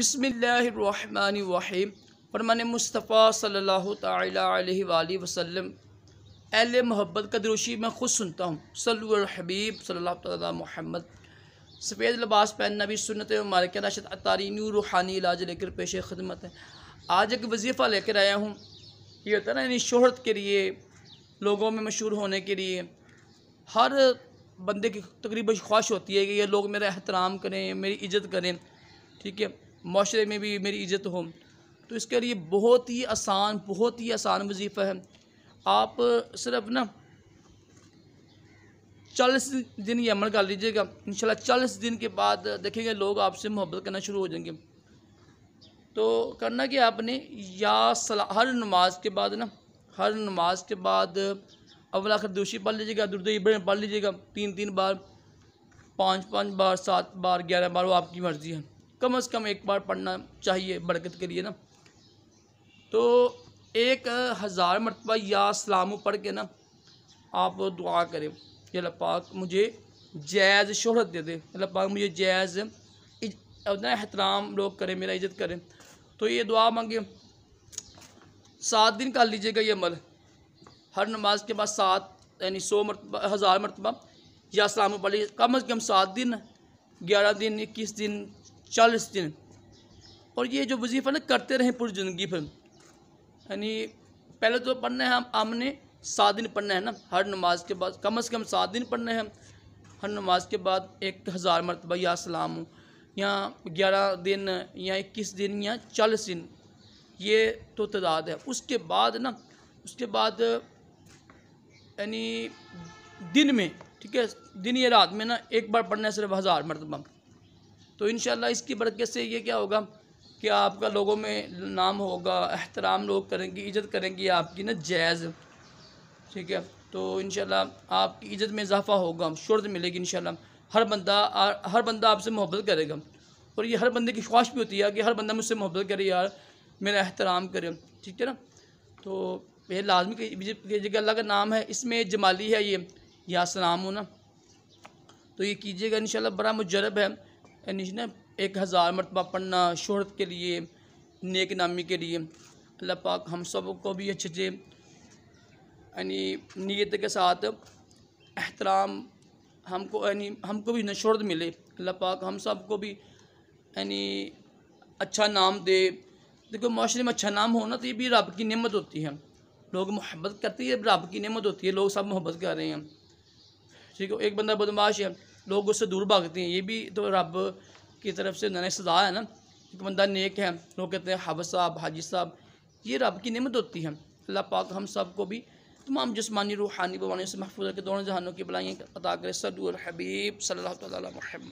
बिस्मिल्लाहिर्रहमानिर्रहीम। फरमान मुस्तफ़ा सल्लल्लाहु तआला अलैहि वसल्लम, अहले मोहब्बत का दरूशी मैं ख़ुद सुनता हूँ। सल्लु अल हबीब सल्लल्लाहु तआला मुहम्मद। सफ़ेद लिबास पहनना भी सुन्नत मुबारक राशिद अतारी नूर रूहानी इलाज लेकर पेश खिदमत है। आज एक वजीफ़ा लेकर आया हूँ। ये होता है ना, यानी शोहरत के लिए, लोगों में मशहूर होने के लिए हर बंदे की तकरीबन ख्वाहिश होती है कि ये लोग मेरा एहतराम करें, मेरी इज़्ज़त करें, ठीक है, माशरे में भी मेरी इज़्ज़त हो। तो इसके लिए बहुत ही आसान वजीफ़ा है। आप सिर्फ ना 40 दिन ये अमल कर लीजिएगा। इंशाल्लाह 40 दिन के बाद देखेंगे लोग आपसे मोहब्बत करना शुरू हो जाएंगे। तो करना कि आपने हर नमाज के बाद अव्वल आखिर दूसरी पढ़ लीजिएगा, दुरूद इब्राहिम पढ़ लीजिएगा 3 बार, 5 बार, 7 बार, 11 बार, वो आपकी मर्ज़ी है। कम से कम एक बार पढ़ना चाहिए बरकत के लिए ना। तो 1000 मरतबा या सलाम पढ़ के ना आप दुआ करें, अल्लाह पाक मुझे जायज़ शोहरत दे दे, अल्लाह पाक मुझे जायज़ एहतराम लोग करें, मेरा इज़्ज़त करें। तो ये दुआ मांगे। 7 दिन कर लीजिएगा ये अमल। हर नमाज के बाद 7 यानी 100 मरतबा, 1000 मरतबा या सलाम पढ़ लीजिए। कम से कम 7 दिन, 11 दिन, 21 दिन, 40 दिन। और ये जो वजीफ़ा ना करते रहें पूरी ज़िंदगी पर। यानी पहले तो पढ़ना है, हमने 7 दिन पढ़ना है ना, हर नमाज के बाद कम से कम 7 दिन पढ़ना है। हर नमाज के बाद 1000 मरतबा या सलाम, या 11 दिन, या 21 दिन, या 40 दिन, ये तो तादाद है। उसके बाद यानी दिन में, ठीक है, दिन या रात में ना एक बार पढ़ना है सिर्फ 1000 मरतबा। तो इंशाल्लाह इसकी बरकत से ये क्या होगा कि आपका लोगों में नाम होगा, एहतराम लोग करेंगे, इज़्ज़त करेंगे आपकी ना जायज़, ठीक है। तो इंशाल्लाह आपकी इज़्ज़त में इजाफ़ा होगा, शोहरत मिलेगी इंशाल्लाह। हर बंदा आपसे मोहब्बत करेगा। और ये हर बंदे की ख्वाहिश भी होती है कि हर बंदा मुझसे मोहब्बत करे, यार मेरा एहतराम करे, ठीक है ना। तो ये लाजमी कीजिएगा। अल्लाह का नाम है, इसमें जमाली है ये या सलाम हो ना, तो ये कीजिएगा इंशाल्लाह। बड़ा मुजरब है यानी ना 1000 मरतबा पढ़ना शोहरत के लिए, नेक नामी के लिए। अल्लाह पाक हम सब को भी अच्छे से यानी नीयत के साथ एहतराम हमको भी न शोहरत मिले। अल्लाह पाक हम सब को भी यानी अच्छा नाम दे। देखो माशरे में अच्छा नाम होना तो ये भी रब की नेमत होती है। लोग मोहब्बत करते हैं, रब की नेमत होती है, लोग सब मोहब्बत कर रहे हैं, ठीक है। एक बंदा बदमाश है, लोग उससे दूर भागते हैं, ये भी तो रब की तरफ से नए सज़ा है ना। एक बंदा नेक है, लोग कहते हैं हाफिज़ साहब, हाजी साहब, ये रब की नेमत होती है। अल्लाह पाक हम सब को भी तमाम जिस्मानी रूहानी बीमारियों से महफूज करके दोनों जहानों की भलाइयाँ अता करे। सल्लल्लाहु अलैहि वसल्लम।